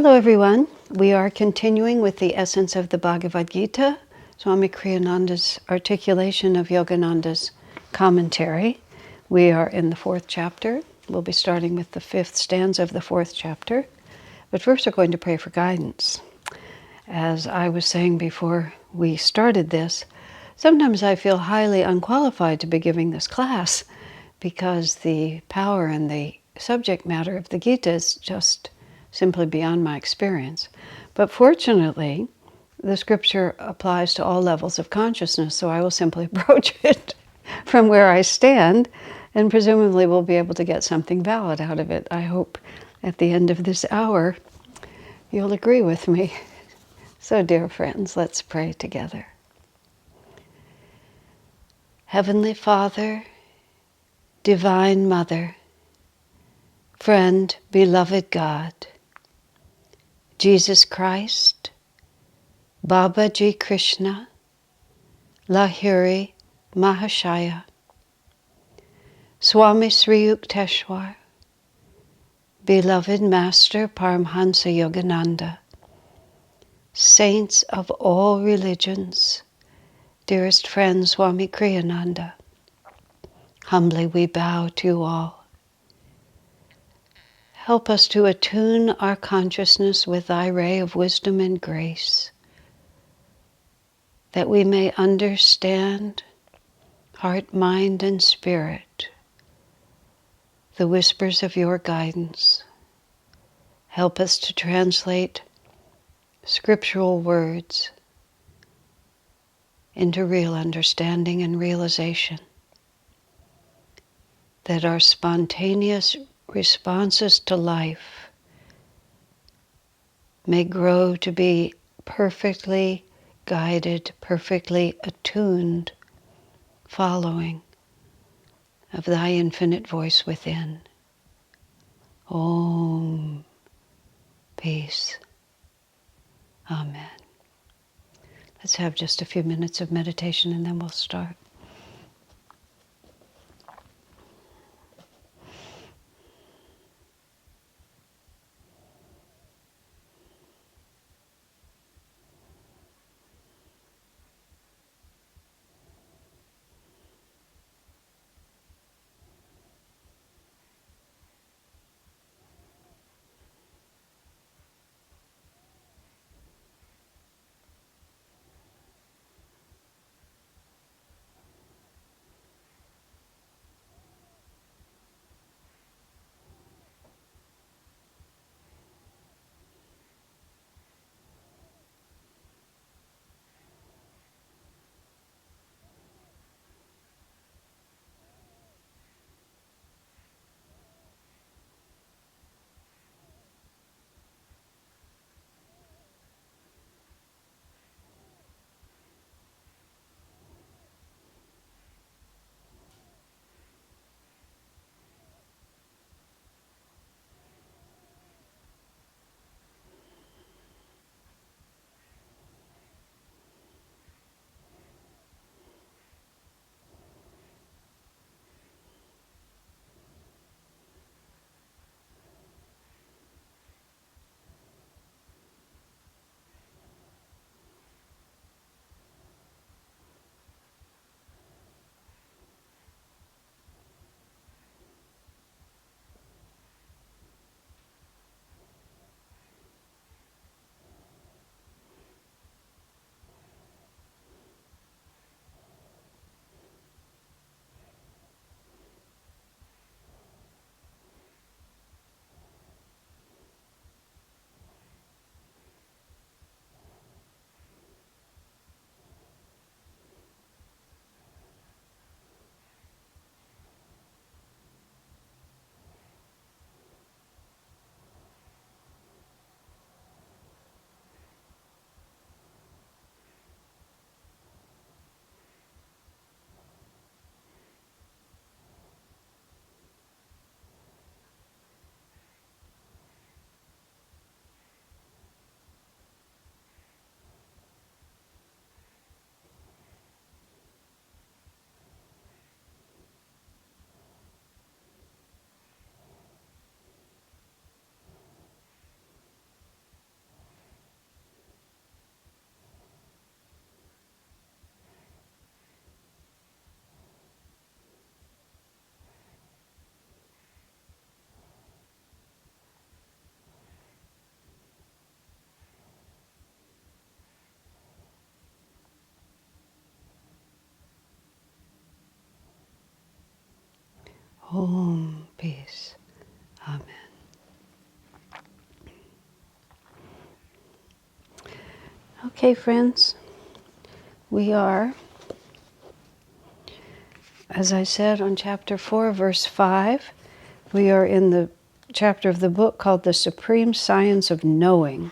Hello everyone. We are continuing with the essence of the Bhagavad Gita, Swami Kriyananda's articulation of Yogananda's commentary. We are in the 4th chapter. We'll be starting with the 5th stanza of the 4th chapter. But first we're going to pray for guidance. As I was saying before we started this, sometimes I feel highly unqualified to be giving this class because the power and the subject matter of the Gita is just simply beyond my experience. But fortunately, the scripture applies to all levels of consciousness, so I will simply approach it from where I stand, and presumably will be able to get something valid out of it. I hope at the end of this hour you'll agree with me. So, dear friends, let's pray together. Heavenly Father, Divine Mother, friend, beloved God, Jesus Christ, Babaji Krishna, Lahiri Mahashaya, Swami Sri Yukteswar, beloved Master Paramhansa Yogananda, saints of all religions, dearest friend Swami Kriyananda, humbly we bow to you all. Help us to attune our consciousness with thy ray of wisdom and grace, that we may understand, heart, mind, and spirit, the whispers of your guidance. Help us to translate scriptural words into real understanding and realization, that our spontaneous responses to life may grow to be perfectly guided, perfectly attuned, following of thy infinite voice within. Om. Peace. Amen. Let's have just a few minutes of meditation and then we'll start. Om, peace. Amen. Okay, friends, we are, as I said, on chapter 4, verse 5. We are in the chapter of the book called The Supreme Science of Knowing.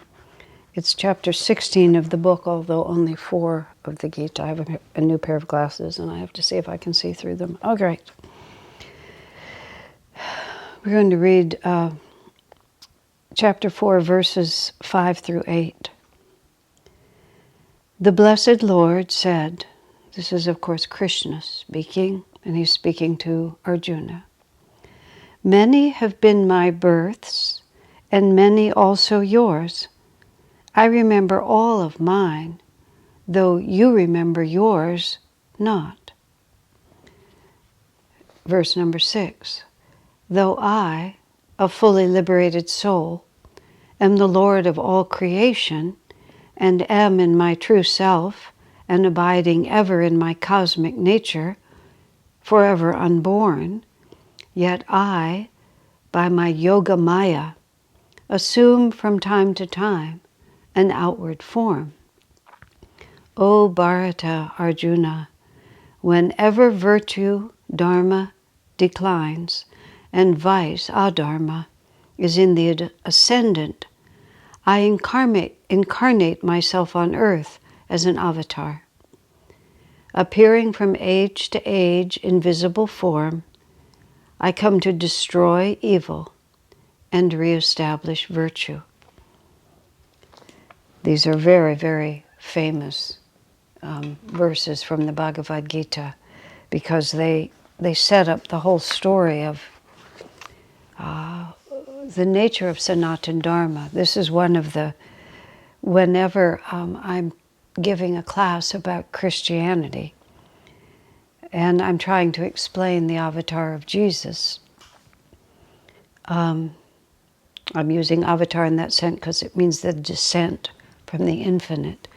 It's chapter 16 of the book, although only 4 of the Gita. I have a new pair of glasses, and I have to see if I can see through them. Oh, great. We're going to read chapter 4, verses 5 through 8. The Blessed Lord said, this is of course Krishna speaking, and he's speaking to Arjuna. Many have been my births, and many also yours. I remember all of mine, though you remember yours not. Verse number 6. Though I, a fully liberated soul, am the Lord of all creation, and am in my true self, and abiding ever in my cosmic nature, forever unborn, yet I, by my yoga maya, assume from time to time an outward form. O Bharata Arjuna, whenever virtue, dharma, declines, and vice, adharma, is in the ascendant, I incarnate myself on earth as an avatar. Appearing from age to age in visible form, I come to destroy evil and reestablish virtue. These are very, very famous verses from the Bhagavad Gita, because they set up the whole story of the nature of Sanatana Dharma. This is one of the, whenever I'm giving a class about Christianity, and I'm trying to explain the avatar of Jesus, I'm using avatar in that sense because it means the descent from the infinite,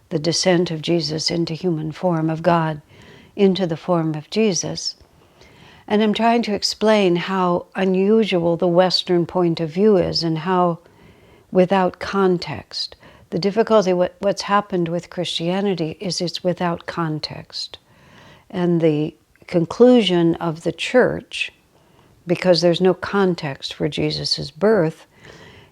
the descent of Jesus into human form, of God into the form of Jesus. And I'm trying to explain how unusual the Western point of view is, and how without context. The difficulty, what's happened with Christianity is it's without context. And the conclusion of the church, because there's no context for Jesus' birth,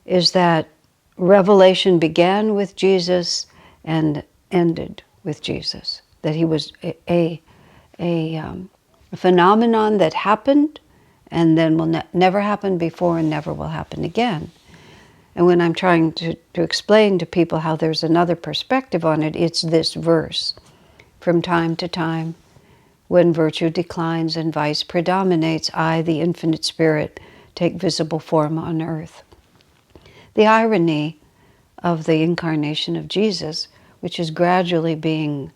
is that revelation began with Jesus and ended with Jesus. That he was a phenomenon that happened and then will never happen before and never will happen again. And when I'm trying to explain to people how there's another perspective on it, it's this verse. From time to time, when virtue declines and vice predominates, I, the infinite spirit, take visible form on earth. The irony of the incarnation of Jesus, which is gradually being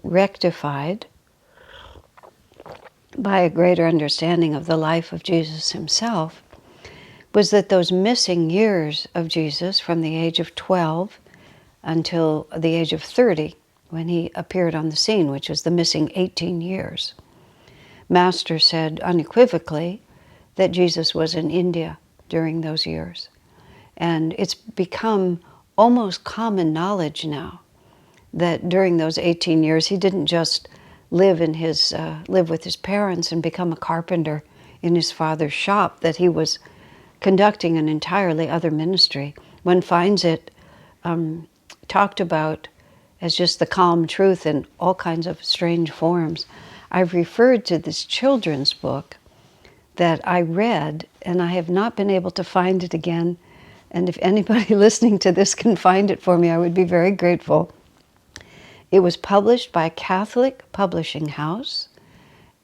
rectified by a greater understanding of the life of Jesus himself, was that those missing years of Jesus from the age of 12 until the age of 30, when he appeared on the scene, which was the missing 18 years. Master said unequivocally that Jesus was in India during those years. And it's become almost common knowledge now that during those 18 years he didn't just live with his parents and become a carpenter in his father's shop, that he was conducting an entirely other ministry. One finds it talked about as just the calm truth in all kinds of strange forms. I've referred to this children's book that I read, and I have not been able to find it again. And if anybody listening to this can find it for me, I would be very grateful. It was published by a Catholic publishing house,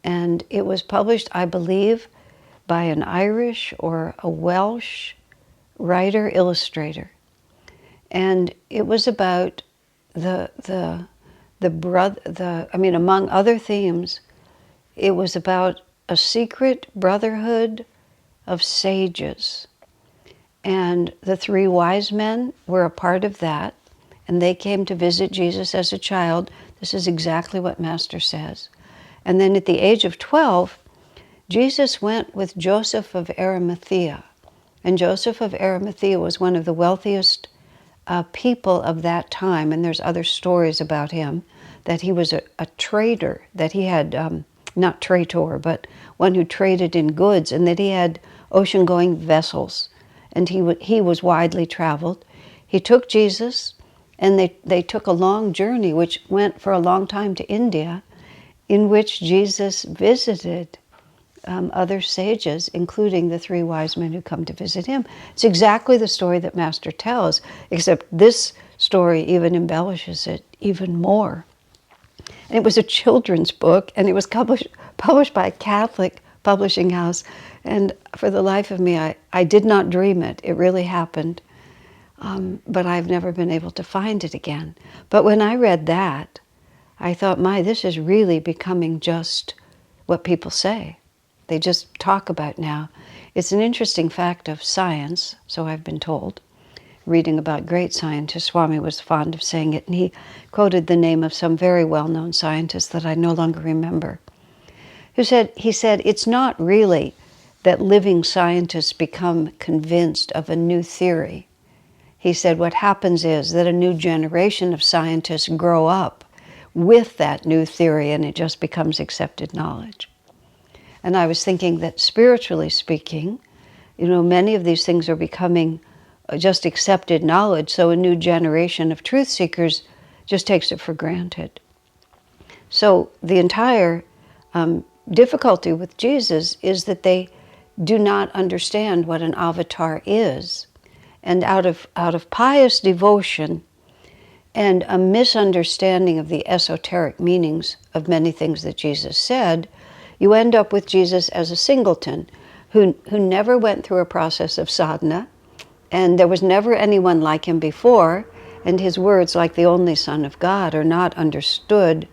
and it was published, I believe, by an Irish or a Welsh writer-illustrator. And it was about among other themes, it was about a secret brotherhood of sages. And the 3 wise men were a part of that, and they came to visit Jesus as a child. This is exactly what Master says. And then at the age of 12, Jesus went with Joseph of Arimathea. And Joseph of Arimathea was one of the wealthiest people of that time. And there's other stories about him, that he was a trader, that he had, not traitor, but one who traded in goods, and that he had ocean-going vessels. And he was widely traveled. He took Jesus, and they took a long journey, which went for a long time to India, in which Jesus visited other sages, including the 3 wise men who come to visit him. It's exactly the story that Master tells, except this story even embellishes it even more. And it was a children's book, and it was published by a Catholic publishing house. And for the life of me, I did not dream it. It really happened. But I've never been able to find it again. But when I read that, I thought, this is really becoming just what people say. They just talk about now. It's an interesting fact of science, so I've been told. Reading about great scientists, Swami was fond of saying it, and he quoted the name of some very well-known scientist that I no longer remember, he said, it's not really that living scientists become convinced of a new theory. He said what happens is that a new generation of scientists grow up with that new theory, and it just becomes accepted knowledge. And I was thinking that spiritually speaking, many of these things are becoming just accepted knowledge, so a new generation of truth seekers just takes it for granted. So the entire difficulty with Jesus is that they do not understand what an avatar is. And out of pious devotion and a misunderstanding of the esoteric meanings of many things that Jesus said, you end up with Jesus as a singleton who never went through a process of sadhana, and there was never anyone like him before, and his words, like the only Son of God, are not understood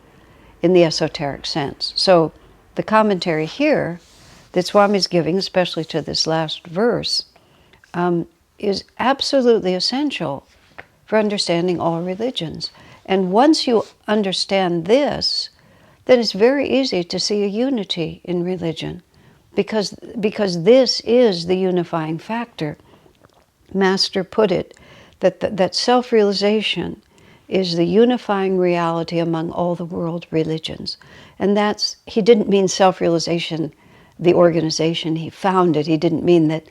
in the esoteric sense. So the commentary here that Swami's giving, especially to this last verse, is absolutely essential for understanding all religions. And once you understand this, then it's very easy to see a unity in religion, because this is the unifying factor. Master put it that self-realization is the unifying reality among all the world religions. And he didn't mean self-realization, the organization he founded. He didn't mean that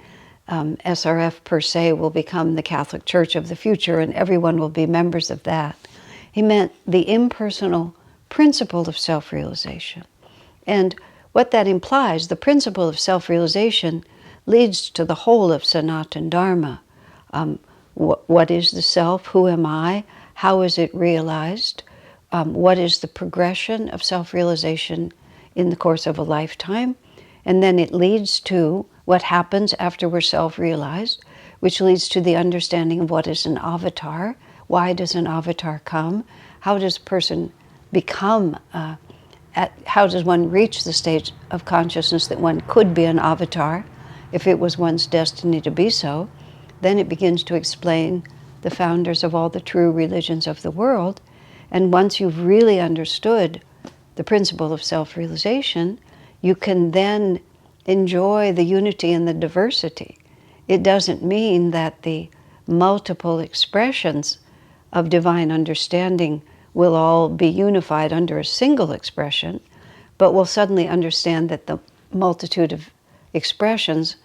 SRF per se will become the Catholic Church of the future and everyone will be members of that. He meant the impersonal principle of self-realization. And what that implies, the principle of self-realization, leads to the whole of Sanatana Dharma. What is the self? Who am I? How is it realized? What is the progression of self-realization in the course of a lifetime? And then it leads to what happens after we're self-realized, which leads to the understanding of what is an avatar. Why does an avatar come? How does a person become, how does one reach the stage of consciousness that one could be an avatar if it was one's destiny to be so? Then it begins to explain the founders of all the true religions of the world. And once you've really understood the principle of self-realization, you can then enjoy the unity and the diversity. It doesn't mean that the multiple expressions of divine understanding will all be unified under a single expression, but we'll suddenly understand that the multitude of expressions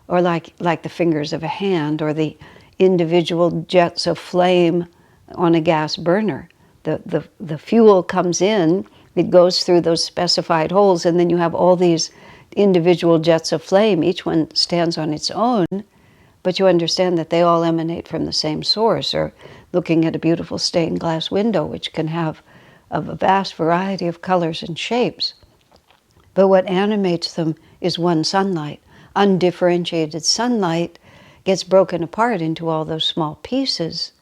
are like the fingers of a hand, or the individual jets of flame on a gas burner. The fuel comes in, it goes through those specified holes, and then you have all these individual jets of flame. Each one stands on its own, but you understand that they all emanate from the same source. Or looking at a beautiful stained glass window, which can have a vast variety of colors and shapes. But what animates them is one sunlight. Undifferentiated sunlight gets broken apart into all those small pieces.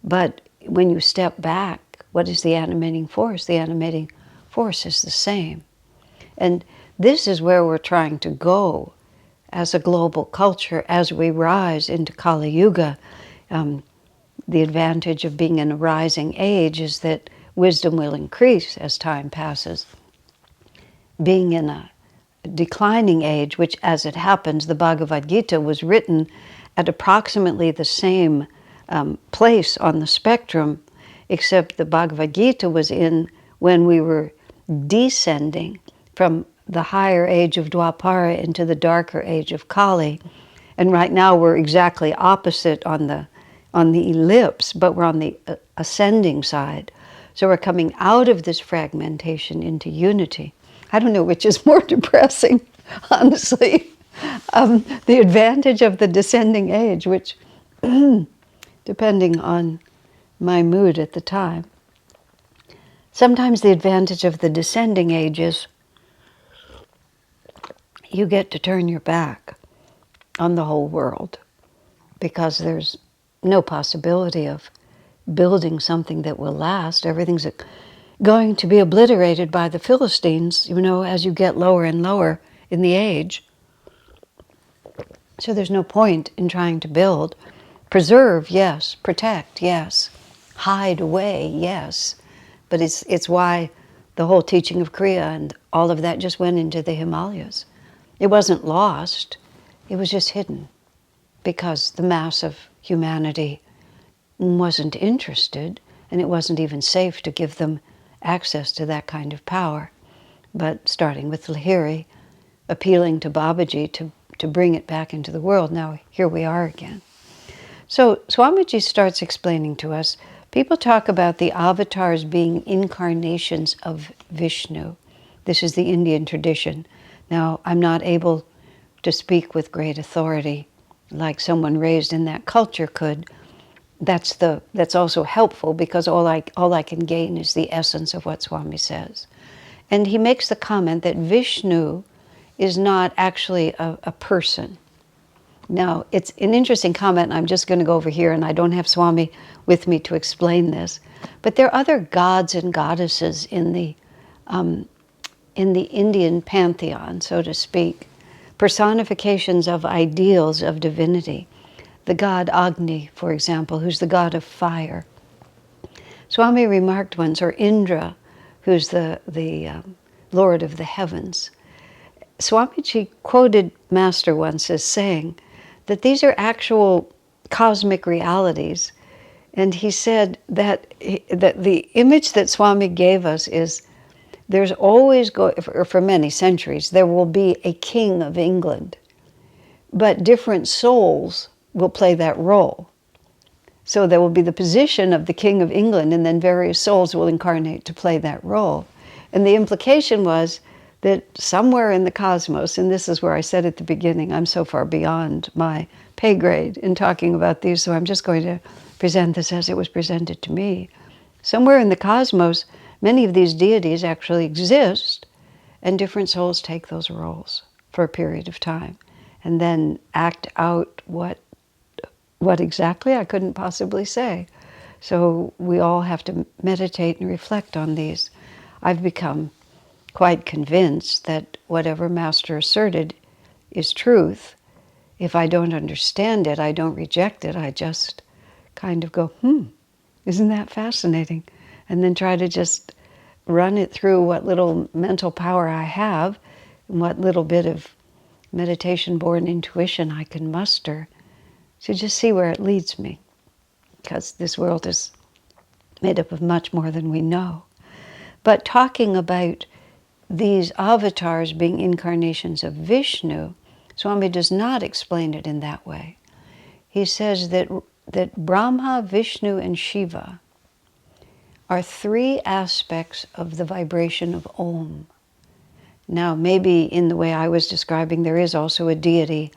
But when you step back, what is the animating force? The animating force is the same. And this is where we're trying to go as a global culture as we rise into Kali Yuga. The advantage of being in a rising age is that wisdom will increase as time passes. Being in declining age, which, as it happens, the Bhagavad Gita was written at approximately the same place on the spectrum, except the Bhagavad Gita was in when we were descending from the higher age of Dwapara into the darker age of Kali. And right now we're exactly opposite on the ellipse, but we're on the ascending side. So we're coming out of this fragmentation into unity. I don't know which is more depressing, honestly. The advantage of the descending age, which, depending on my mood at the time. Sometimes the advantage of the descending age is you get to turn your back on the whole world because there's no possibility of building something that will last. Everything's going to be obliterated by the Philistines, as you get lower and lower in the age. So there's no point in trying to build. Preserve, yes. Protect, yes. Hide away, yes. But it's why the whole teaching of Kriya and all of that just went into the Himalayas. It wasn't lost, it was just hidden because the mass of humanity wasn't interested, and it wasn't even safe to give them access to that kind of power. But starting with Lahiri, appealing to Babaji to bring it back into the world, now here we are again. So Swamiji starts explaining to us, people talk about the avatars being incarnations of Vishnu. This is the Indian tradition. Now, I'm not able to speak with great authority like someone raised in that culture could. That's also helpful because all I can gain is the essence of what Swami says. And he makes the comment that Vishnu is not actually a person. Now, it's an interesting comment, and I'm just going to go over here, and I don't have Swami with me to explain this. But there are other gods and goddesses in the Indian pantheon, so to speak, personifications of ideals of divinity. The god Agni, for example, who's the god of fire. Swami remarked once, or Indra, who's the Lord of the heavens. Swamiji quoted Master once as saying that these are actual cosmic realities. And he said that the image that Swami gave us is there's always, for many centuries, there will be a king of England. But different souls will play that role. So there will be the position of the King of England, and then various souls will incarnate to play that role. And the implication was that somewhere in the cosmos, and this is where I said at the beginning, I'm so far beyond my pay grade in talking about these, so I'm just going to present this as it was presented to me. Somewhere in the cosmos, many of these deities actually exist, and different souls take those roles for a period of time, and then act out what exactly I couldn't possibly say. So we all have to meditate and reflect on these. I've become quite convinced that whatever Master asserted is truth. If I don't understand it, I don't reject it, I just kind of go, isn't that fascinating? And then try to just run it through what little mental power I have and what little bit of meditation-born intuition I can muster to just see where it leads me, because this world is made up of much more than we know. But talking about these avatars being incarnations of Vishnu, Swami does not explain it in that way. He says that Brahma, Vishnu, and Shiva are three aspects of the vibration of Om. Now, maybe in the way I was describing, there is also a deity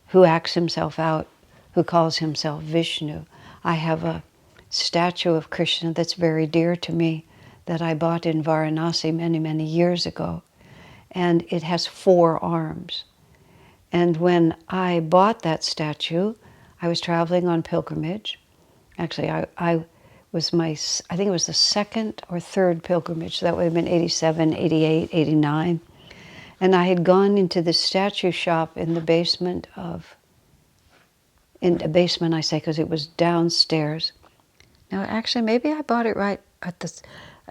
who acts himself out, who calls himself Vishnu. I have a statue of Krishna that's very dear to me that I bought in Varanasi many, many years ago. And it has 4 arms. And when I bought that statue, I was traveling on pilgrimage. Actually, I think it was the 2nd or 3rd pilgrimage. So that would have been 87, 88, 89. And I had gone into the statue shop in the basement in a basement, I say, because it was downstairs. Now, actually, maybe I bought it right at the...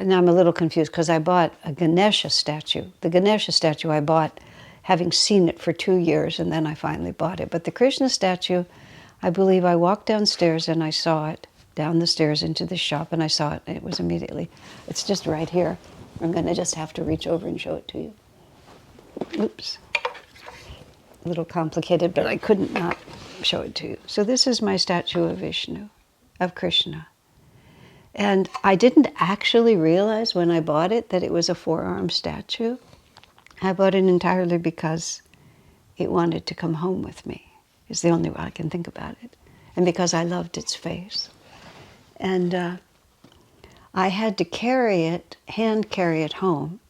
Now I'm a little confused because I bought a Ganesha statue. The Ganesha statue I bought having seen it for 2 years, and then I finally bought it. But the Krishna statue, I believe I walked downstairs and I saw it, down the stairs into the shop, and I saw it, and it was immediately, it's just right here. I'm going to just have to reach over and show it to you. Oops. A little complicated, but I couldn't not show it to you. So this is my statue of Vishnu, of Krishna. And I didn't actually realize when I bought it that it was a 4-armed statue. I bought it entirely because it wanted to come home with me. It's the only way I can think about it. And because I loved its face. And I had to hand carry it home,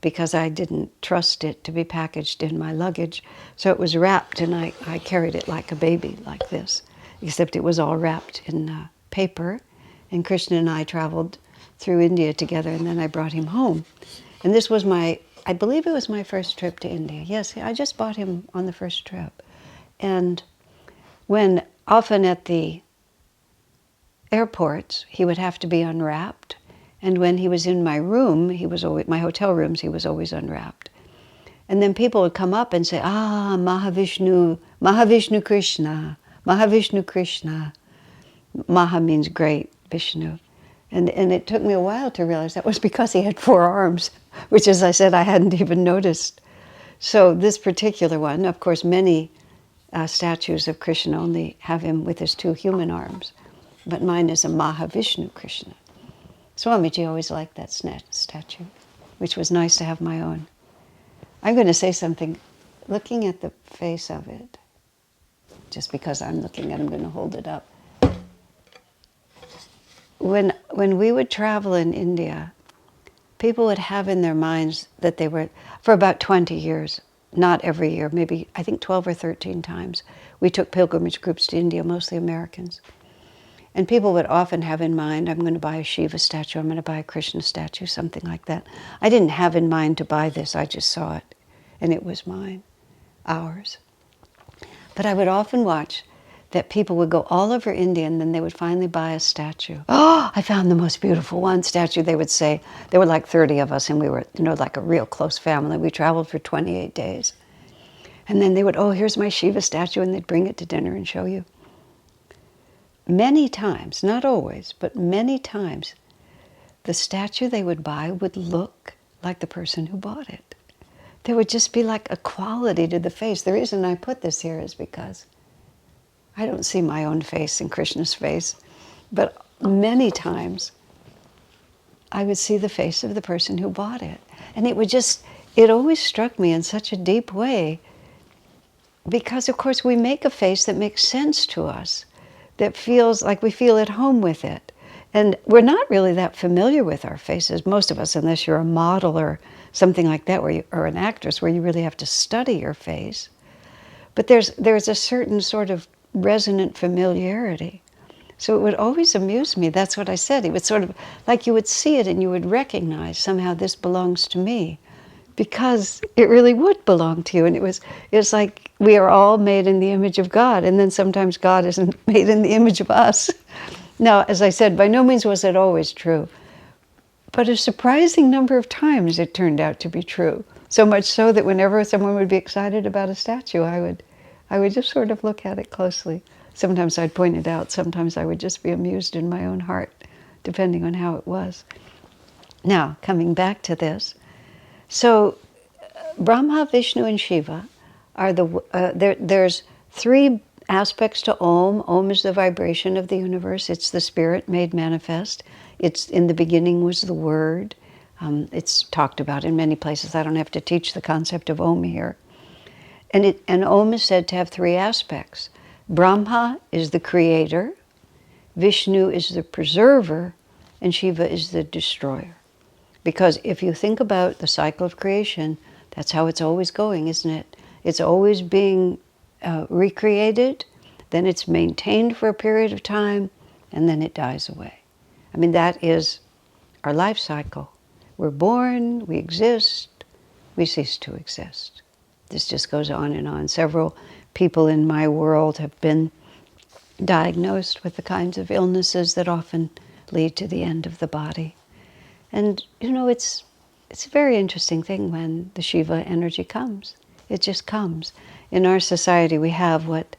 because I didn't trust it to be packaged in my luggage. So it was wrapped, and I carried it like a baby, like this, except it was all wrapped in paper. And Krishna and I traveled through India together, and then I brought him home. And this was I believe it was my first trip to India. Yes, I just bought him on the first trip. And when often at the airports, he would have to be unwrapped. And when he was in my room, my hotel rooms, he was always unwrapped. And then people would come up and say, Mahavishnu, Mahavishnu Krishna, Mahavishnu Krishna. Maha means great, Vishnu. And it took me a while to realize that was because he had 4 arms, which, as I said, I hadn't even noticed. So this particular one, of course, many statues of Krishna only have him with his 2 human arms, but mine is a Mahavishnu Krishna. Swamiji always liked that statue, which was nice to have my own. I'm going to say something, looking at the face of it, just because I'm looking at it, I'm going to hold it up. When we would travel in India, people would have in their minds that they were, for about 20 years, not every year, maybe I think 12 or 13 times, we took pilgrimage groups to India, mostly Americans. And people would often have in mind, I'm going to buy a Shiva statue, I'm going to buy a Krishna statue, something like that. I didn't have in mind to buy this, I just saw it. And it was mine, ours. But I would often watch that people would go all over India, and then they would finally buy a statue. Oh, I found the most beautiful one statue, they would say. There were like 30 of us, and we were, like a real close family. We traveled for 28 days. And then they would, here's my Shiva statue, and they'd bring it to dinner and show you. Many times, not always, but many times, the statue they would buy would look like the person who bought it. There would just be like a quality to the face. The reason I put this here is because I don't see my own face in Krishna's face, but many times I would see the face of the person who bought it. And it always struck me in such a deep way, because of course we make a face that makes sense to us, that feels like we feel at home with it. And we're not really that familiar with our faces, most of us, unless you're a model or something like that, or an actress, where you really have to study your face. But there's a certain sort of resonant familiarity. So it would always amuse me. That's what I said. It was sort of like you would see it and you would recognize somehow this belongs to me, because it really would belong to you. And it's like we are all made in the image of God, and then sometimes God isn't made in the image of us. Now, as I said, by no means was it always true, but a surprising number of times it turned out to be true. So much so that whenever someone would be excited about a statue, I would just sort of look at it closely. Sometimes I'd point it out, sometimes I would just be amused in my own heart, depending on how it was. Now, coming back to this, so Brahma, Vishnu, and Shiva are there's 3 aspects to Om. Om is the vibration of the universe. It's the spirit made manifest. It's in the beginning was the word. It's talked about in many places. I don't have to teach the concept of Om here. And Om is said to have 3 aspects. Brahma is the creator, Vishnu is the preserver, and Shiva is the destroyer. Because if you think about the cycle of creation, that's how it's always going, isn't it? It's always being recreated, then it's maintained for a period of time, and then it dies away. I mean, that is our life cycle. We're born, we exist, we cease to exist. This just goes on and on. Several people in my world have been diagnosed with the kinds of illnesses that often lead to the end of the body. And, it's a very interesting thing when the Shiva energy comes. It just comes. In our society, we have what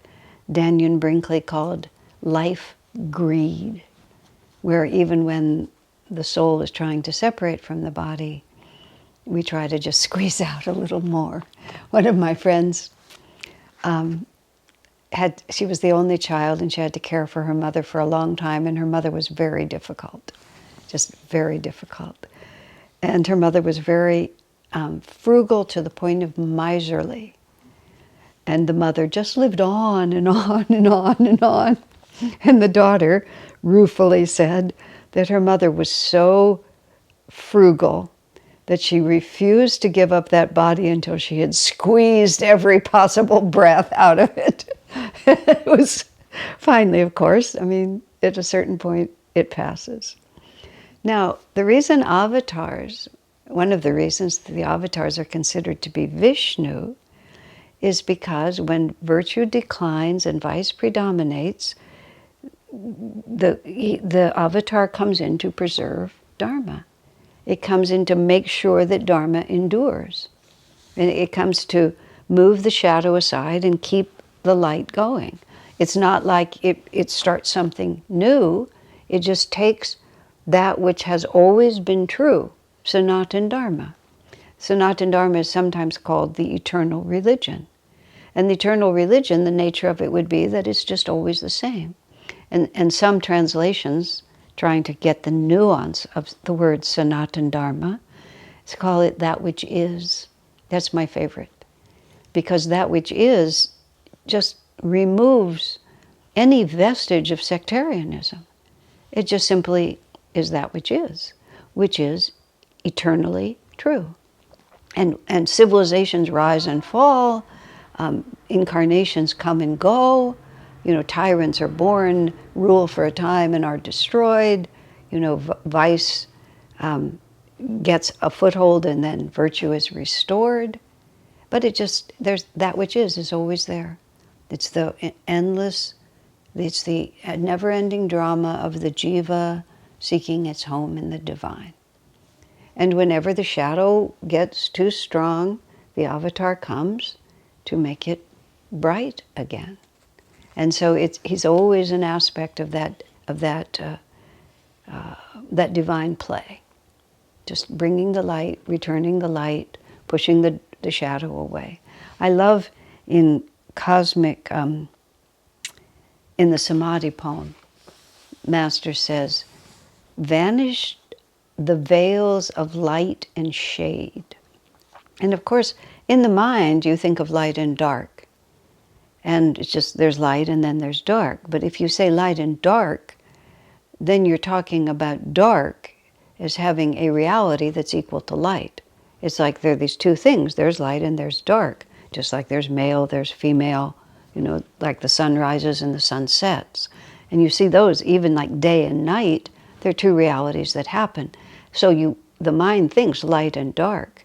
Daniel Brinkley called life greed, where even when the soul is trying to separate from the body, we try to just squeeze out a little more. One of my friends she was the only child, and she had to care for her mother for a long time, and her mother was very difficult, just very difficult. And her mother was very frugal to the point of miserly. And the mother just lived on and on and on and on. And the daughter ruefully said that her mother was so frugal that she refused to give up that body until she had squeezed every possible breath out of it. It was finally, of course, I mean, at a certain point, it passes. Now, the reason avatars, one of the reasons that the avatars are considered to be Vishnu is because when virtue declines and vice predominates, the avatar comes in to preserve Dharma. It comes in to make sure that Dharma endures. And it comes to move the shadow aside and keep the light going. It's not like it starts something new. It just takes that which has always been true, Sanatana Dharma. Sanatana Dharma is sometimes called the eternal religion. And the eternal religion, the nature of it would be that it's just always the same. And some translations, trying to get the nuance of the word Sanatana Dharma, call it that which is. That's my favorite. Because that which is just removes any vestige of sectarianism. It just simply is that which is eternally true. And civilizations rise and fall, incarnations come and go, tyrants are born, rule for a time and are destroyed, vice gets a foothold and then virtue is restored. But there's that which is always there. It's the endless, it's the never-ending drama of the jiva seeking its home in the divine. And whenever the shadow gets too strong, the avatar comes to make it bright again. And so he's always an aspect of that divine play, just bringing the light, returning the light, pushing the shadow away. I love in cosmic, in the Samadhi poem, Master says, vanished the veils of light and shade. And of course, in the mind, you think of light and dark. And it's just, there's light and then there's dark. But if you say light and dark, then you're talking about dark as having a reality that's equal to light. It's like there are these two things, there's light and there's dark. Just like there's male, there's female, like the sun rises and the sun sets. And you see those, even like day and night, they're two realities that happen. So the mind thinks light and dark.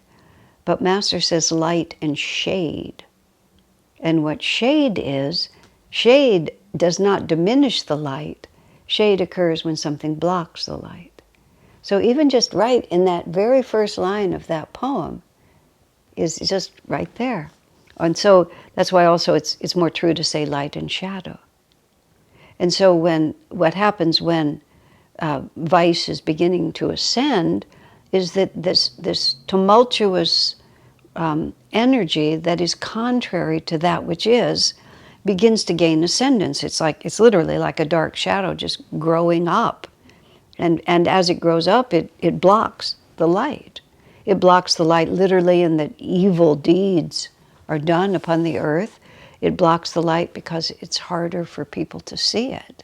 But Master says light and shade. And what shade does not diminish the light. Shade occurs when something blocks the light. So even just right in that very first line of that poem is just right there. And so that's why also it's more true to say light and shadow. And so what happens when vice is beginning to ascend is that this tumultuous energy that is contrary to that which is begins to gain ascendance. It's literally like a dark shadow just growing up. And as it grows up, it blocks the light. It blocks the light literally in that evil deeds are done upon the earth. It blocks the light because it's harder for people to see it.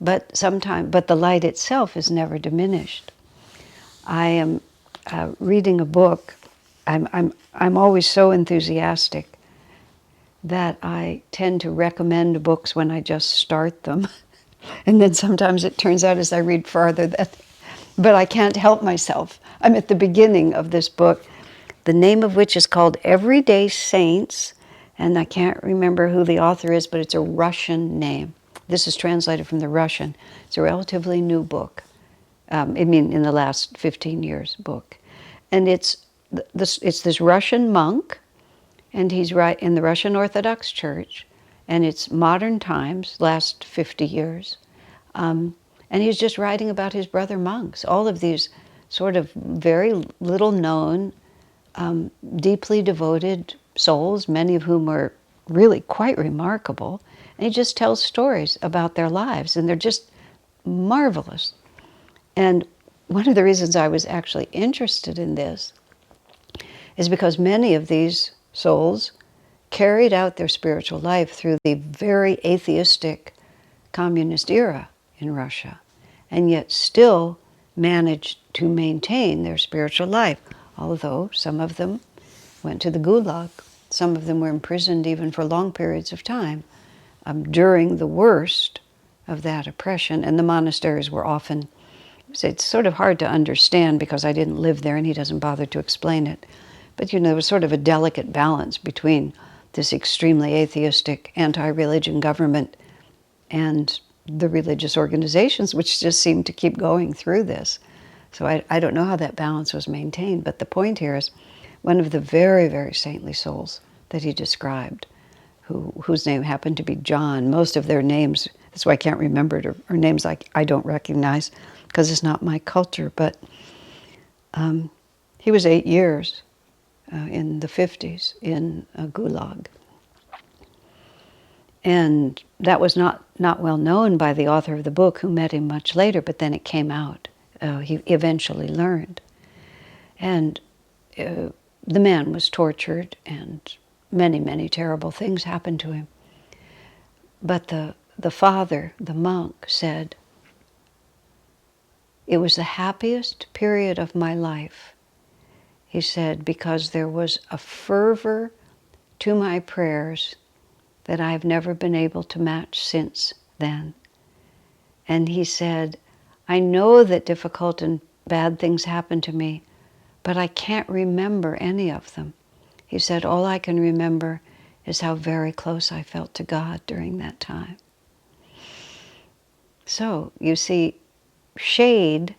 But the light itself is never diminished. I am reading a book. I'm always so enthusiastic that I tend to recommend books when I just start them. And then sometimes it turns out as I read farther but I can't help myself. I'm at the beginning of this book, the name of which is called Everyday Saints, and I can't remember who the author is, but it's a Russian name. This is translated from the Russian. It's a relatively new book. In the last 15 years book. And it's this Russian monk, And he's right in the Russian Orthodox Church, and it's modern times, last 50 years. And he's just writing about his brother monks, all of these sort of very little known, deeply devoted souls, many of whom are really quite remarkable. And he just tells stories about their lives, and they're just marvelous. And one of the reasons I was actually interested in this is because many of these souls carried out their spiritual life through the very atheistic communist era in Russia, and yet still managed to maintain their spiritual life, although some of them went to the gulag. Some of them were imprisoned even for long periods of time during the worst of that oppression, and the monasteries were often, it's sort of hard to understand because I didn't live there and he doesn't bother to explain it, but there was sort of a delicate balance between this extremely atheistic, anti-religion government and the religious organizations, which just seemed to keep going through this. So I don't know how that balance was maintained, but the point here is one of the very, very saintly souls that he described, whose name happened to be John. Most of their names, that's why I can't remember it, or names I don't recognize because it's not my culture, but he was 8 years in the 50s in a gulag. And that was not well known by the author of the book, who met him much later, but then it came out. He eventually learned. And the man was tortured, and many, many terrible things happened to him. But the father, the monk, said, "It was the happiest period of my life," he said, "because there was a fervor to my prayers that I've never been able to match since then." And he said, "I know that difficult and bad things happen to me, but I can't remember any of them." He said, "All I can remember is how very close I felt to God during that time." So, you see, shade,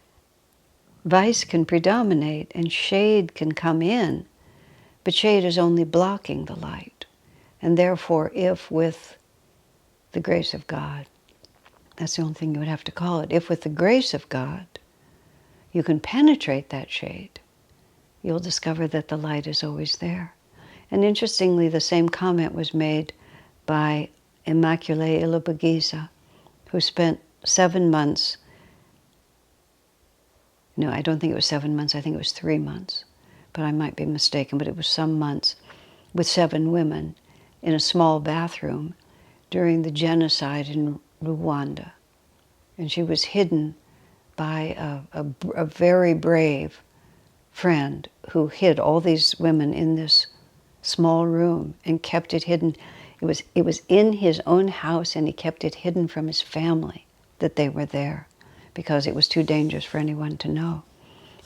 vice can predominate and shade can come in, but shade is only blocking the light. And therefore, if with the grace of God, that's the only thing you would have to call it, if with the grace of God you can penetrate that shade, you'll discover that the light is always there. And interestingly, the same comment was made by Immaculée Ilibagiza, who spent 7 months, no, I don't think it was 7 months, I think it was 3 months, but I might be mistaken, but it was some months, with 7 women in a small bathroom during the genocide in Rwanda. And she was hidden by a very brave friend who hid all these women in this small room and kept it hidden. It was in his own house, and he kept it hidden from his family that they were there because it was too dangerous for anyone to know.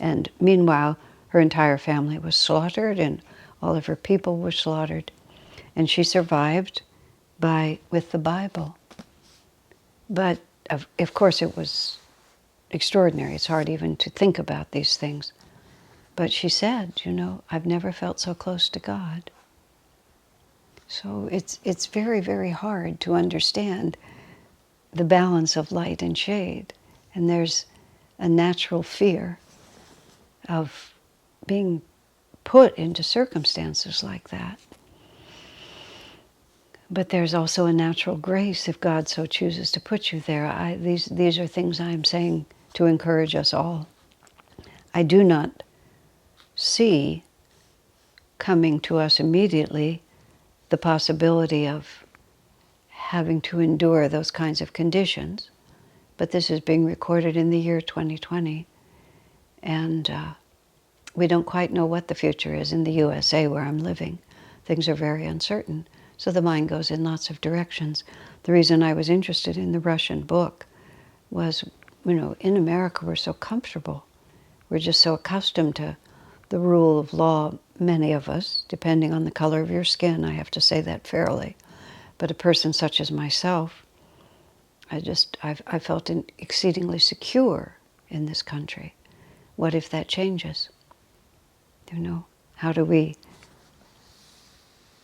And meanwhile, her entire family was slaughtered and all of her people were slaughtered. And she survived with the Bible. But of course it was extraordinary. It's hard even to think about these things. But she said, "I've never felt so close to God." So it's very, very hard to understand the balance of light and shade. And there's a natural fear of being put into circumstances like that. But there's also a natural grace if God so chooses to put you there. These are things I'm saying to encourage us all. I do not see coming to us immediately the possibility of having to endure those kinds of conditions, but this is being recorded in the year 2020, and we don't quite know what the future is in the USA where I'm living. Things are very uncertain, so the mind goes in lots of directions. The reason I was interested in the Russian book was, in America we're so comfortable. We're just so accustomed to the rule of law, many of us, depending on the color of your skin, I have to say that fairly. But a person such as myself, I felt exceedingly secure in this country. What if that changes? How do we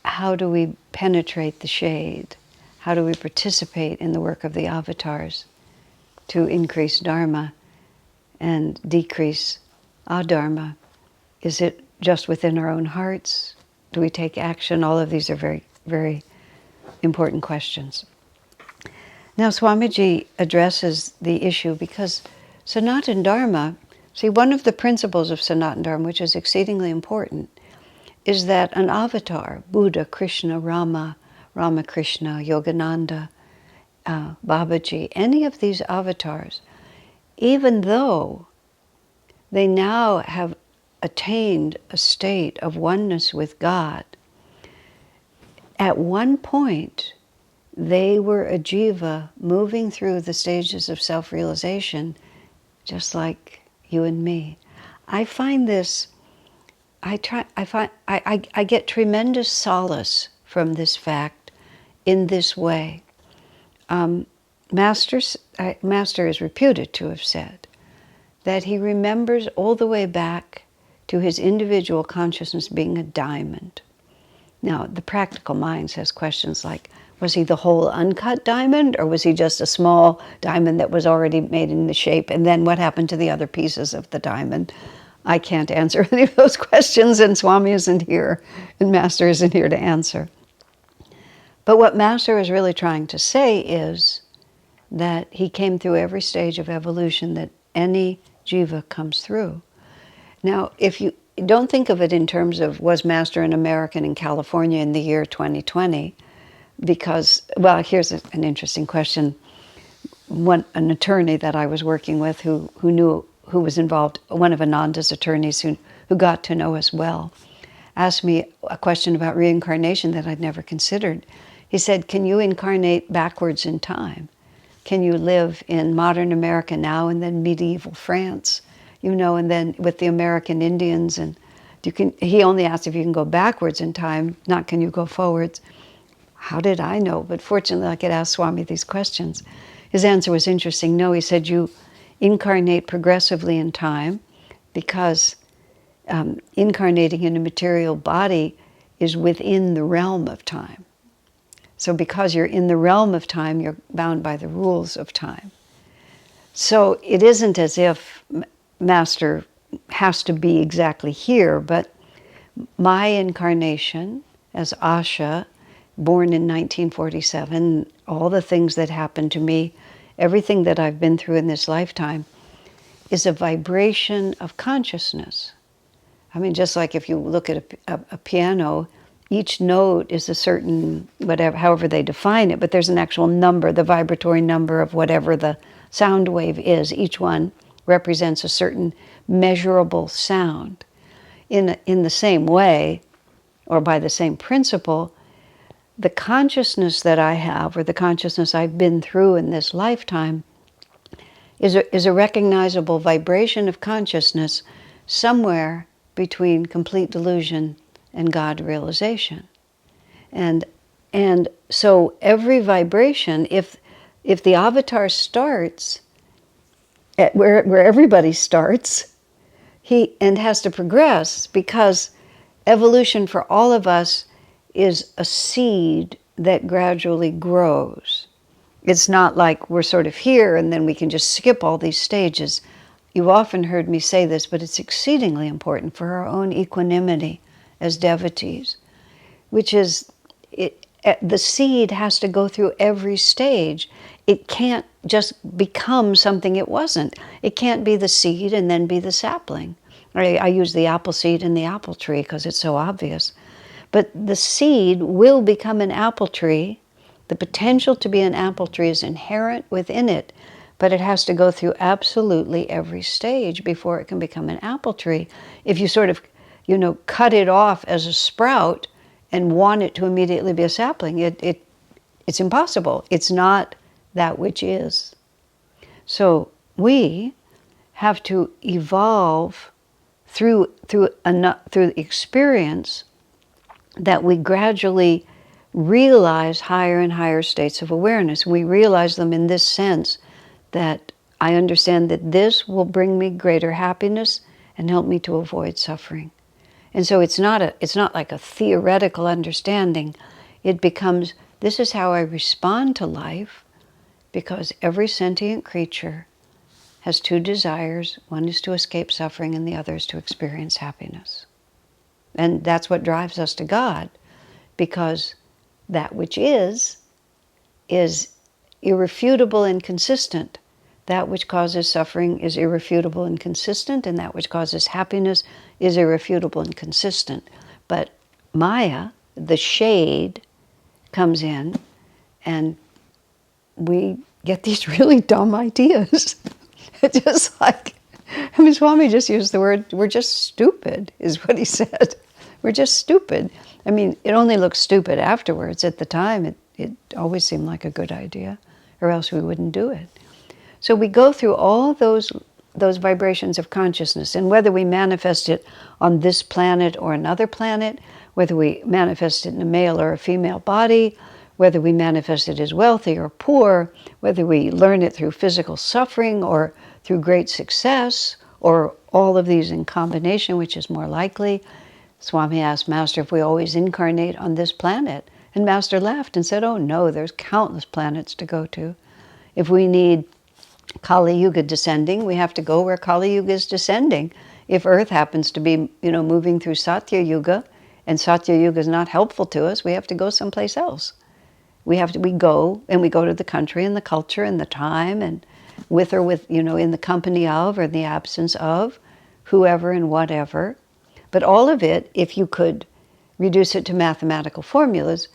how do we penetrate the shade? How do we participate in the work of the avatars to increase dharma and decrease adharma? Is it just within our own hearts? Do we take action? All of these are very, very important questions. Now Swamiji addresses the issue because Sanatana Dharma, see, one of the principles of Sanatana Dharma, which is exceedingly important, is that an avatar, Buddha, Krishna, Rama, Ramakrishna, Yogananda, Babaji, any of these avatars, even though they now have attained a state of oneness with God, at one point they were a jiva moving through the stages of self-realization, just like you and me. I find this, I get tremendous solace from this fact in this way. Master is reputed to have said that he remembers all the way back to his individual consciousness being a diamond. Now, the practical mind says questions like, was he the whole uncut diamond, or was he just a small diamond that was already made in the shape? And then what happened to the other pieces of the diamond? I can't answer any of those questions, and Swami isn't here, and Master isn't here to answer. But what Master is really trying to say is that he came through every stage of evolution that any jiva comes through. Now, if you don't think of it in terms of was Master an American in California in the year 2020, because, well, here's an interesting question. An attorney that I was working with who was involved, one of Ananda's attorneys who got to know us well, asked me a question about reincarnation that I'd never considered. He said, can you incarnate backwards in time? Can you live in modern America now and then medieval France, and then with the American Indians? And he only asked if you can go backwards in time, not can you go forwards. How did I know? But fortunately, I could ask Swami these questions. His answer was interesting. No, he said, you incarnate progressively in time because incarnating in a material body is within the realm of time. So because you're in the realm of time, you're bound by the rules of time. So it isn't as if Master has to be exactly here, but my incarnation as Asha, born in 1947, all the things that happened to me, everything that I've been through in this lifetime, is a vibration of consciousness. I mean, just like if you look at a piano, each note is a certain, however they define it, but there's an actual number, the vibratory number of whatever the sound wave is. Each one represents a certain measurable sound. In the same way, or by the same principle, the consciousness that I have, or the consciousness I've been through in this lifetime, is a recognizable vibration of consciousness somewhere between complete delusion and God realization. And so every vibration, if the avatar starts at where everybody starts, and has to progress, because evolution for all of us is a seed that gradually grows. It's not like we're sort of here and then we can just skip all these stages. You've often heard me say this, but it's exceedingly important for our own equanimity as devotees, which is the seed has to go through every stage. It can't just become something it wasn't. It can't be the seed and then be the sapling. I use the apple seed and the apple tree because it's so obvious. But the seed will become an apple tree. The potential to be an apple tree is inherent within it, but it has to go through absolutely every stage before it can become an apple tree. If you sort of, cut it off as a sprout and want it to immediately be a sapling, it's impossible. It's not that which is. So we have to evolve through experience, that we gradually realize higher and higher states of awareness. We realize them in this sense, that I understand that this will bring me greater happiness and help me to avoid suffering. And so it's not like a theoretical understanding. It becomes, this is how I respond to life, because every sentient creature has two desires. One is to escape suffering and the other is to experience happiness. And that's what drives us to God, because that which is irrefutable and consistent. That which causes suffering is irrefutable and consistent, and that which causes happiness is irrefutable and consistent. But Maya, the shade, comes in, and we get these really dumb ideas. Just like, I mean, Swami just used the word, we're just stupid, is what he said. We're just stupid. I mean, it only looks stupid afterwards. At the time, it always seemed like a good idea, or else we wouldn't do it. So we go through all those vibrations of consciousness, and whether we manifest it on this planet or another planet, whether we manifest it in a male or a female body, whether we manifest it as wealthy or poor, whether we learn it through physical suffering or through great success, or all of these in combination, which is more likely. Swami asked Master if we always incarnate on this planet. And Master laughed and said, oh no, there's countless planets to go to. If we need Kali Yuga descending, we have to go where Kali Yuga is descending. If Earth happens to be, moving through Satya Yuga, and Satya Yuga is not helpful to us, we have to go someplace else. We go to the country and the culture and the time, and with in the company of or in the absence of whoever and whatever. But all of it, if you could reduce it to mathematical formulas,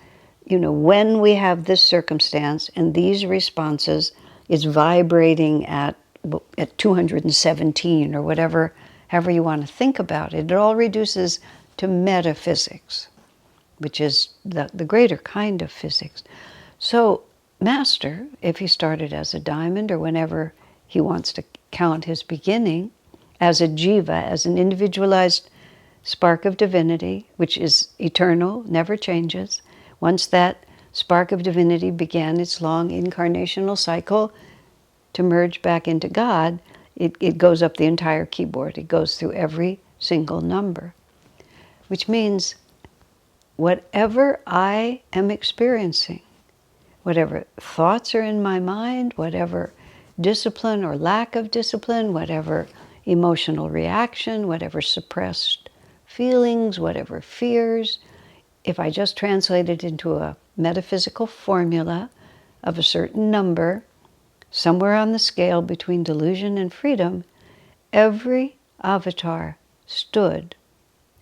when we have this circumstance and these responses is vibrating at 217 or whatever, however you want to think about it, it all reduces to metaphysics, which is the greater kind of physics. So Master, if he started as a diamond or whenever he wants to count his beginning, as a jiva, as an individualized spark of divinity, which is eternal, never changes, once that spark of divinity began its long incarnational cycle to merge back into God, it goes up the entire keyboard. It goes through every single number, which means whatever I am experiencing, whatever thoughts are in my mind, whatever discipline or lack of discipline, whatever emotional reaction, whatever suppressed feelings, whatever fears, if I just translate it into a metaphysical formula of a certain number, somewhere on the scale between delusion and freedom, every avatar stood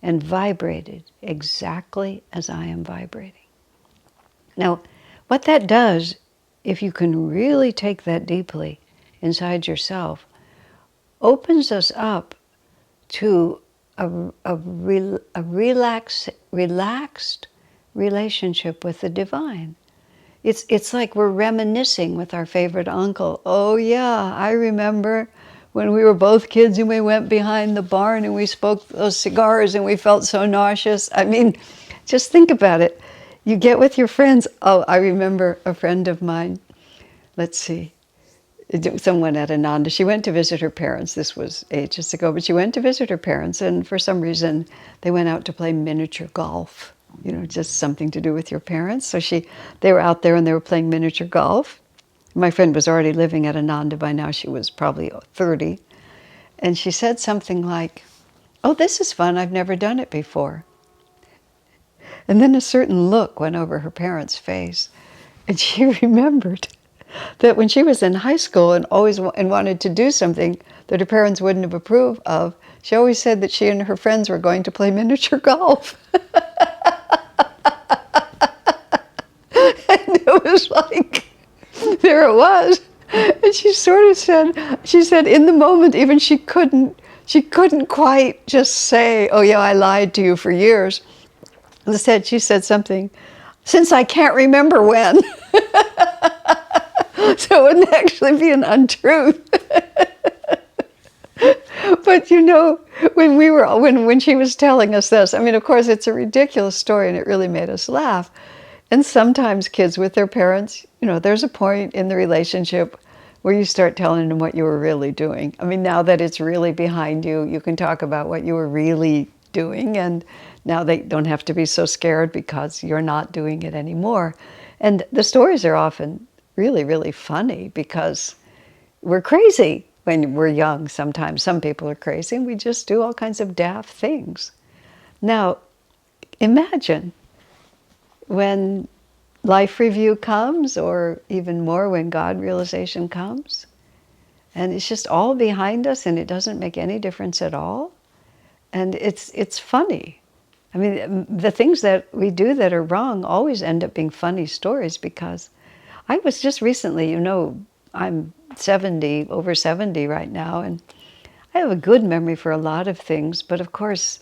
and vibrated exactly as I am vibrating. Now, what that does, if you can really take that deeply inside yourself, opens us up to a relaxed relationship with the divine. It's like we're reminiscing with our favorite uncle. Oh yeah, I remember when we were both kids and we went behind the barn and we smoked those cigars and we felt so nauseous. I mean, just think about it. You get with your friends. Oh, I remember a friend of mine, let's see, someone at Ananda. She went to visit her parents. This was ages ago, but she went to visit her parents, and for some reason they went out to play miniature golf. Just something to do with your parents. So they were out there and they were playing miniature golf. My friend was already living at Ananda by now. She was probably 30. And she said something like, oh, this is fun. I've never done it before. And then a certain look went over her parents' face. And she remembered that when she was in high school and wanted to do something that her parents wouldn't have approved of, she always said that she and her friends were going to play miniature golf. And it was like, there it was. And she said in the moment even she couldn't quite just say, oh yeah, I lied to you for years. Instead she said something, since I can't remember when. So it wouldn't actually be an untruth. But when she was telling us this, I mean, of course it's a ridiculous story and it really made us laugh. And sometimes kids with their parents, there's a point in the relationship where you start telling them what you were really doing. I mean, now that it's really behind you, you can talk about what you were really doing, and now they don't have to be so scared because you're not doing it anymore. And the stories are often really, really funny because we're crazy when we're young sometimes. Some people are crazy and we just do all kinds of daft things. Now, imagine when life review comes, or even more when God realization comes, and it's just all behind us and it doesn't make any difference at all. And it's funny. I mean, the things that we do that are wrong always end up being funny stories, because I was just recently, I'm 70, over 70 right now, and I have a good memory for a lot of things, but of course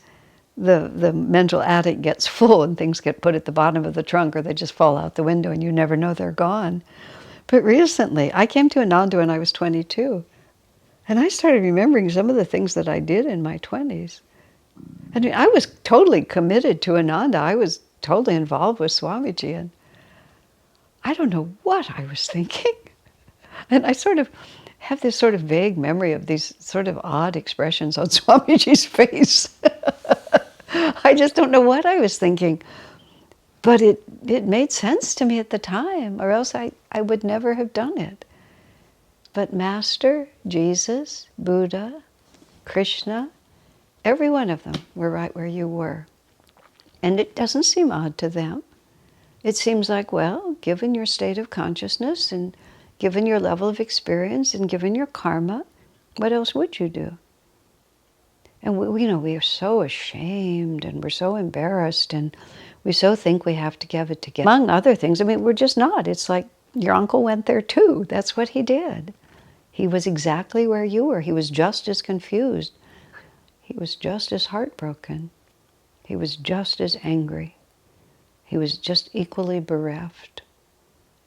the mental attic gets full and things get put at the bottom of the trunk, or they just fall out the window and you never know they're gone. But recently, I came to Ananda when I was 22, and I started remembering some of the things that I did in my 20s. I mean, I was totally committed to Ananda. I was totally involved with Swamiji, and I don't know what I was thinking. And I sort of have this sort of vague memory of these sort of odd expressions on Swamiji's face. I just don't know what I was thinking. But it made sense to me at the time, or else I would never have done it. But Master, Jesus, Buddha, Krishna, every one of them were right where you were. And it doesn't seem odd to them. It seems like, well, given your state of consciousness and given your level of experience and given your karma, what else would you do? And we are so ashamed and we're so embarrassed and we so think we have to give it together. Among other things, I mean, we're just not. It's like your uncle went there too. That's what he did. He was exactly where you were. He was just as confused. He was just as heartbroken. He was just as angry. He was just equally bereft.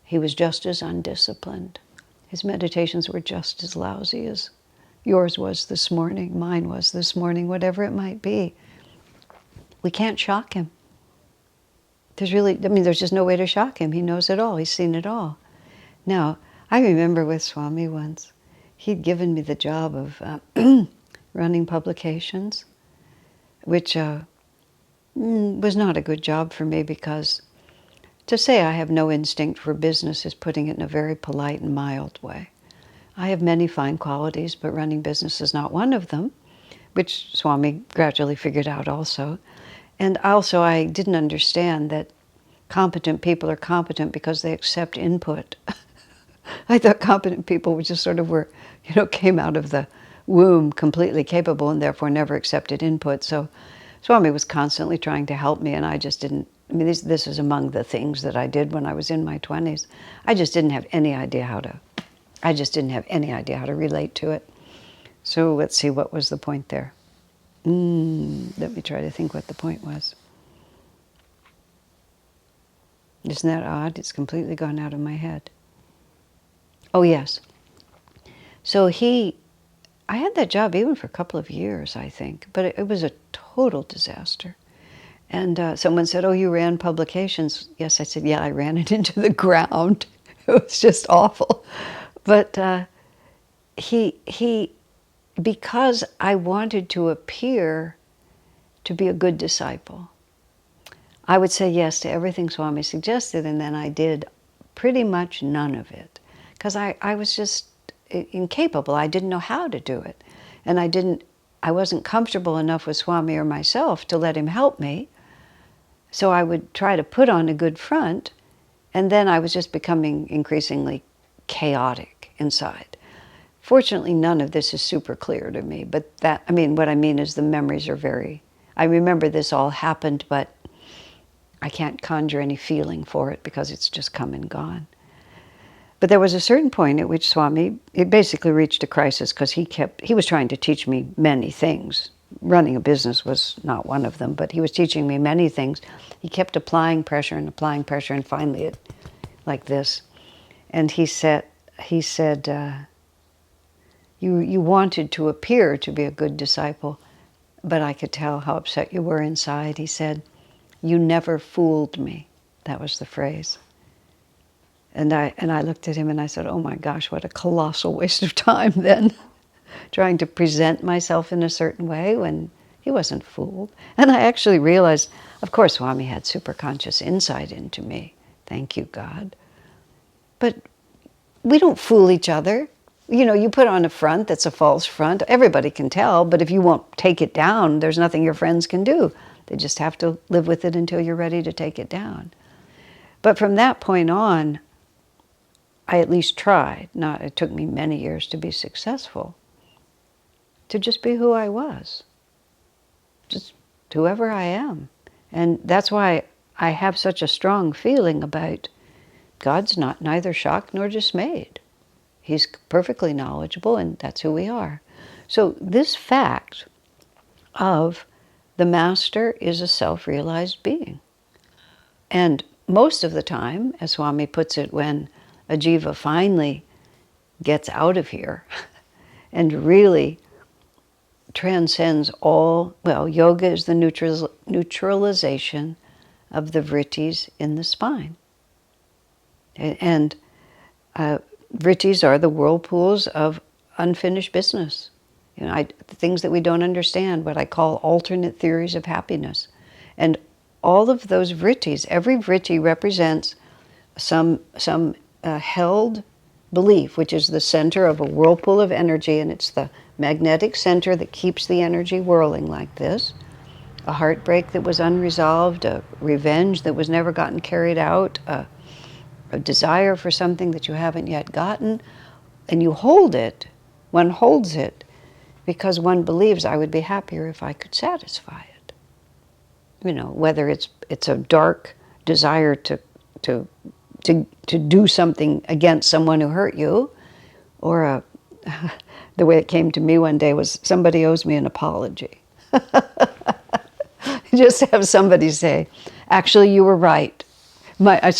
He was just as undisciplined. His meditations were just as lousy as yours was this morning, mine was this morning, whatever it might be. We can't shock him. There's just no way to shock him. He knows it all. He's seen it all. Now, I remember with Swami once, he'd given me the job of running publications, which was not a good job for me, because to say I have no instinct for business is putting it in a very polite and mild way. I have many fine qualities, but running business is not one of them, which Swami gradually figured out also. And also I didn't understand that competent people are competent because they accept input. I thought competent people were just sort of came out of the womb completely capable and therefore never accepted input. So Swami was constantly trying to help me, and I just didn't. I mean, this is among the things that I did when I was in my 20s. I just didn't have any idea how to relate to it. So let's see, what was the point there? Let me try to think what the point was. Isn't that odd? It's completely gone out of my head. Oh, yes. So I had that job even for a couple of years, I think, but it was a total disaster. And someone said, "Oh, you ran publications." Yes, I said, "Yeah, I ran it into the ground." It was just awful. But because I wanted to appear to be a good disciple, I would say yes to everything Swami suggested, and then I did pretty much none of it. Because I was just incapable. I didn't know how to do it. And I wasn't comfortable enough with Swami or myself to let him help me. So I would try to put on a good front, and then I was just becoming increasingly chaotic inside. Fortunately, none of this is super clear to me, but what I mean is the memories are I remember this all happened, but I can't conjure any feeling for it because it's just come and gone. But there was a certain point at which Swami, it basically reached a crisis, because he was trying to teach me many things. Running a business was not one of them, but he was teaching me many things. He kept applying pressure, and finally it, like this. And he said, you wanted to appear to be a good disciple, but I could tell how upset you were inside. He said, "You never fooled me." That was the phrase. And I looked at him and I said, "Oh my gosh, what a colossal waste of time then." Trying to present myself in a certain way when, He wasn't fooled. And I actually realized, of course, Swami had superconscious insight into me. Thank you, God. But we don't fool each other. You know, you put on a front that's a false front. Everybody can tell, but if you won't take it down, there's nothing your friends can do. They just have to live with it until you're ready to take it down. But from that point on, I at least tried. It took me many years to be successful, to just be who I was. Just whoever I am. And that's why I have such a strong feeling about God's neither shocked nor dismayed. He's perfectly knowledgeable, and that's who we are. So this fact of the master is a self-realized being. And most of the time, as Swami puts it, when a jiva finally gets out of here and really transcends all, well, yoga is the neutralization of the vrittis in the spine. And vrittis are the whirlpools of unfinished business. You know, things that we don't understand, what I call alternate theories of happiness. And all of those vrittis, every vritti represents some held belief, which is the center of a whirlpool of energy, and it's the magnetic center that keeps the energy whirling like this. A heartbreak that was unresolved, a revenge that was never gotten carried out, a desire for something that you haven't yet gotten, and you hold it. One holds it because one believes, I would be happier if I could satisfy it. You know, whether it's a dark desire to do something against someone who hurt you, or the way it came to me one day was somebody owes me an apology. Just have somebody say, actually, you were right. I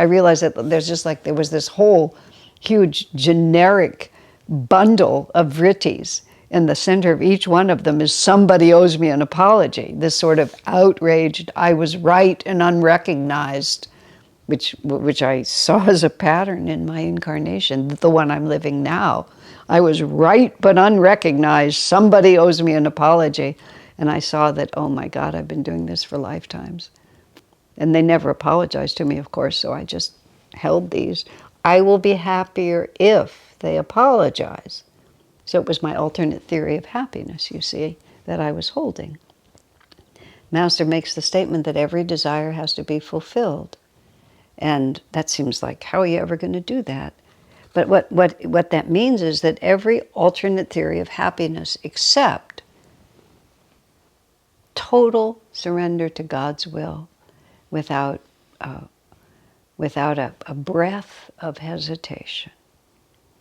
realized that there was this whole huge generic bundle of vrittis. In the center of each one of them is somebody owes me an apology. This sort of outraged, I was right and unrecognized, which I saw as a pattern in my incarnation, the one I'm living now. I was right but unrecognized. Somebody owes me an apology. And I saw that, oh my God, I've been doing this for lifetimes. And they never apologized to me, of course, so I just held these. I will be happier if they apologize. So it was my alternate theory of happiness, you see, that I was holding. Master makes the statement that every desire has to be fulfilled. And that seems like, how are you ever going to do that? But what that means is that every alternate theory of happiness, except total surrender to God's will, without a breath of hesitation.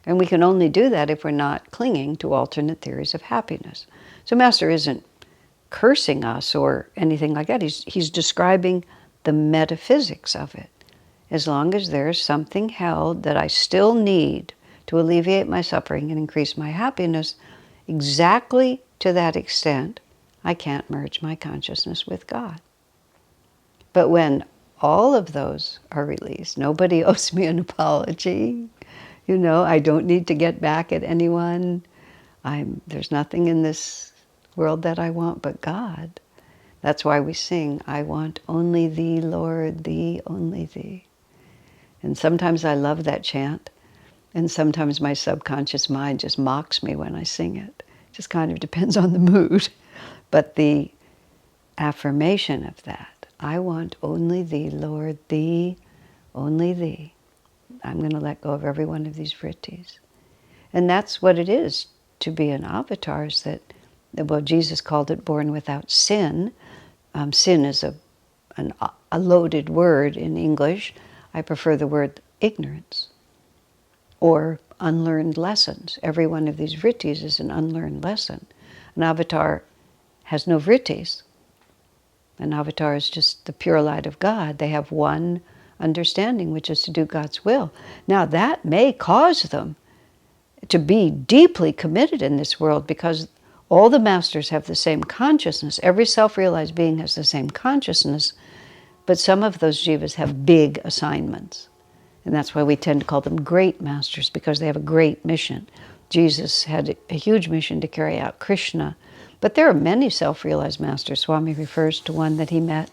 And we can only do that if we're not clinging to alternate theories of happiness. So Master isn't cursing us or anything like that. He's describing the metaphysics of it. As long as there's something held that I still need to alleviate my suffering and increase my happiness, exactly to that extent, I can't merge my consciousness with God. But when all of those are released, nobody owes me an apology. You know, I don't need to get back at anyone. There's nothing in this world that I want but God. That's why we sing, I want only Thee, Lord, Thee, only Thee. And sometimes I love that chant, and sometimes my subconscious mind just mocks me when I sing it. It just kind of depends on the mood. But the affirmation of that, I want only Thee, Lord, Thee, only Thee. I'm going to let go of every one of these vrittis. And that's what it is to be an avatar, is that, well, Jesus called it born without sin. Sin is a loaded word in English. I prefer the word ignorance or unlearned lessons. Every one of these vrittis is an unlearned lesson. An avatar has no vrittis. An avatar is just the pure light of God. They have one understanding, which is to do God's will. Now that may cause them to be deeply committed in this world, because all the masters have the same consciousness. Every self-realized being has the same consciousness, but some of those jivas have big assignments. And that's why we tend to call them great masters, because they have a great mission. Jesus had a huge mission to carry out. Krishna But there are many self-realized masters. Swami refers to one that he met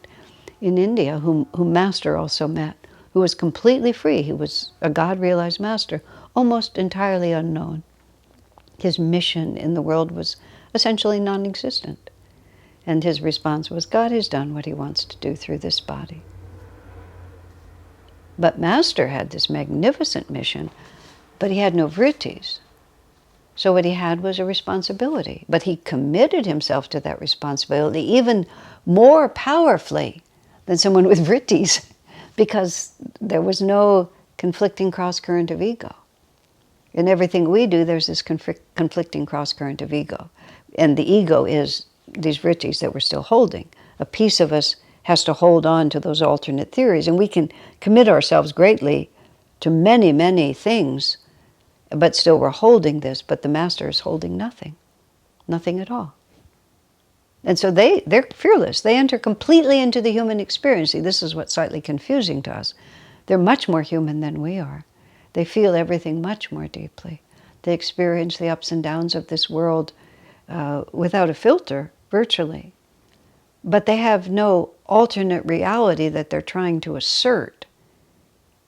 in India, whom Master also met, who was completely free. He was a God-realized master, almost entirely unknown. His mission in the world was essentially non-existent. And his response was, God has done what he wants to do through this body. But Master had this magnificent mission, but he had no vrittis. So what he had was a responsibility. But he committed himself to that responsibility even more powerfully than someone with vrittis, because there was no conflicting cross-current of ego. In everything we do, there's this conflicting cross-current of ego. And the ego is these vrittis that we're still holding. A piece of us has to hold on to those alternate theories. And we can commit ourselves greatly to many, many things, but still we're holding this. But the Master is holding nothing. Nothing at all. And so they're fearless. They enter completely into the human experience. See, this is what's slightly confusing to us. They're much more human than we are. They feel everything much more deeply. They experience the ups and downs of this world without a filter, virtually. But they have no alternate reality that they're trying to assert.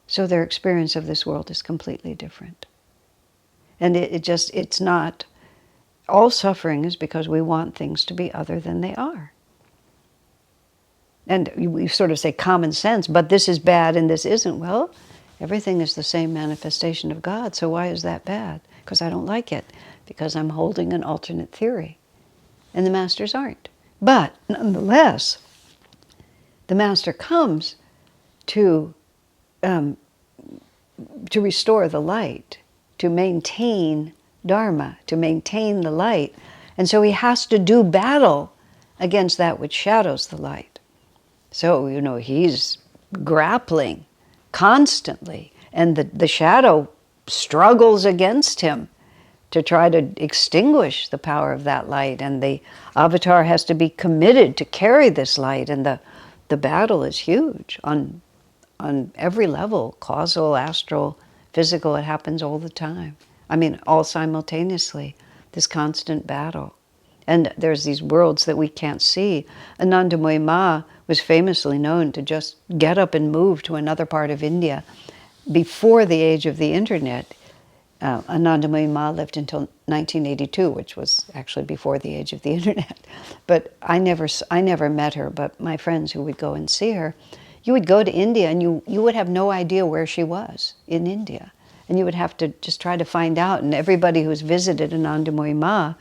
So their experience of this world is completely different. And it's not, all suffering is because we want things to be other than they are. And we sort of say common sense, but this is bad and this isn't. Well, everything is the same manifestation of God, so why is that bad? Because I don't like it, because I'm holding an alternate theory. And the Masters aren't. But nonetheless, the Master comes to restore the light, to maintain Dharma, to maintain the light. And so he has to do battle against that which shadows the light. So, he's grappling constantly, and the shadow struggles against him to try to extinguish the power of that light, and the avatar has to be committed to carry this light, and the battle is huge on every level, causal, astral, physical. It happens all the time. I mean, all simultaneously, this constant battle. And there's these worlds that we can't see. Anandamoyi Ma was famously known to just get up and move to another part of India. Before the age of the internet, Anandamoyi Ma lived until 1982, which was actually before the age of the internet. But I never met her, but my friends who would go and see her, you would go to India and you would have no idea where she was in India. And you would have to just try to find out. And everybody who's visited Anandamoyi Ma,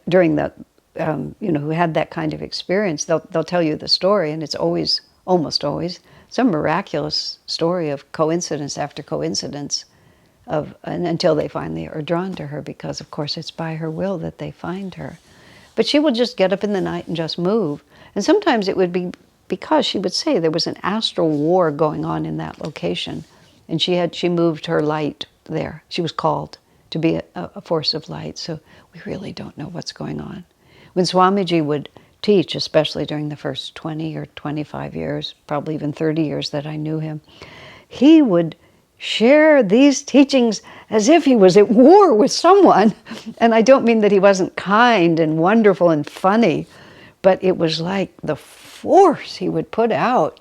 during the, who had that kind of experience, they'll tell you the story, and it's always, almost always, some miraculous story of coincidence after coincidence, until they finally are drawn to her, because of course it's by her will that they find her. But she will just get up in the night and just move. And sometimes it would be because she would say there was an astral war going on in that location, and she moved her light there. She was called to be a force of light. So we really don't know what's going on. When Swamiji would teach, especially during the first 20 or 25 years, probably even 30 years that I knew him, he would share these teachings as if he was at war with someone. And I don't mean that he wasn't kind and wonderful and funny, but it was like the force he would put out.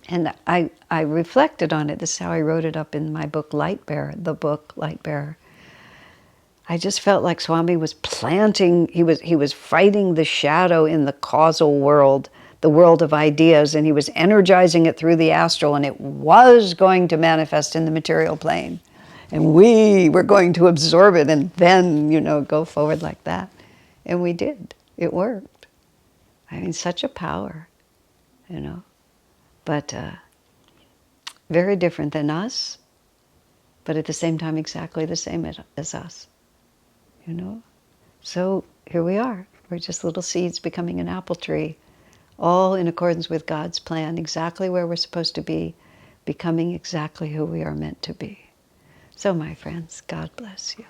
And I reflected on it. This is how I wrote it up in my book, Light Bearer, the book Light Bearer. I just felt like Swami was planting, he was fighting the shadow in the causal world, the world of ideas, and he was energizing it through the astral, and it was going to manifest in the material plane. And we were going to absorb it and then, go forward like that. And we did. It worked. I mean, such a power, But very different than us, but at the same time exactly the same as us. So here we are. We're just little seeds becoming an apple tree, all in accordance with God's plan, exactly where we're supposed to be, becoming exactly who we are meant to be. So my friends, God bless you.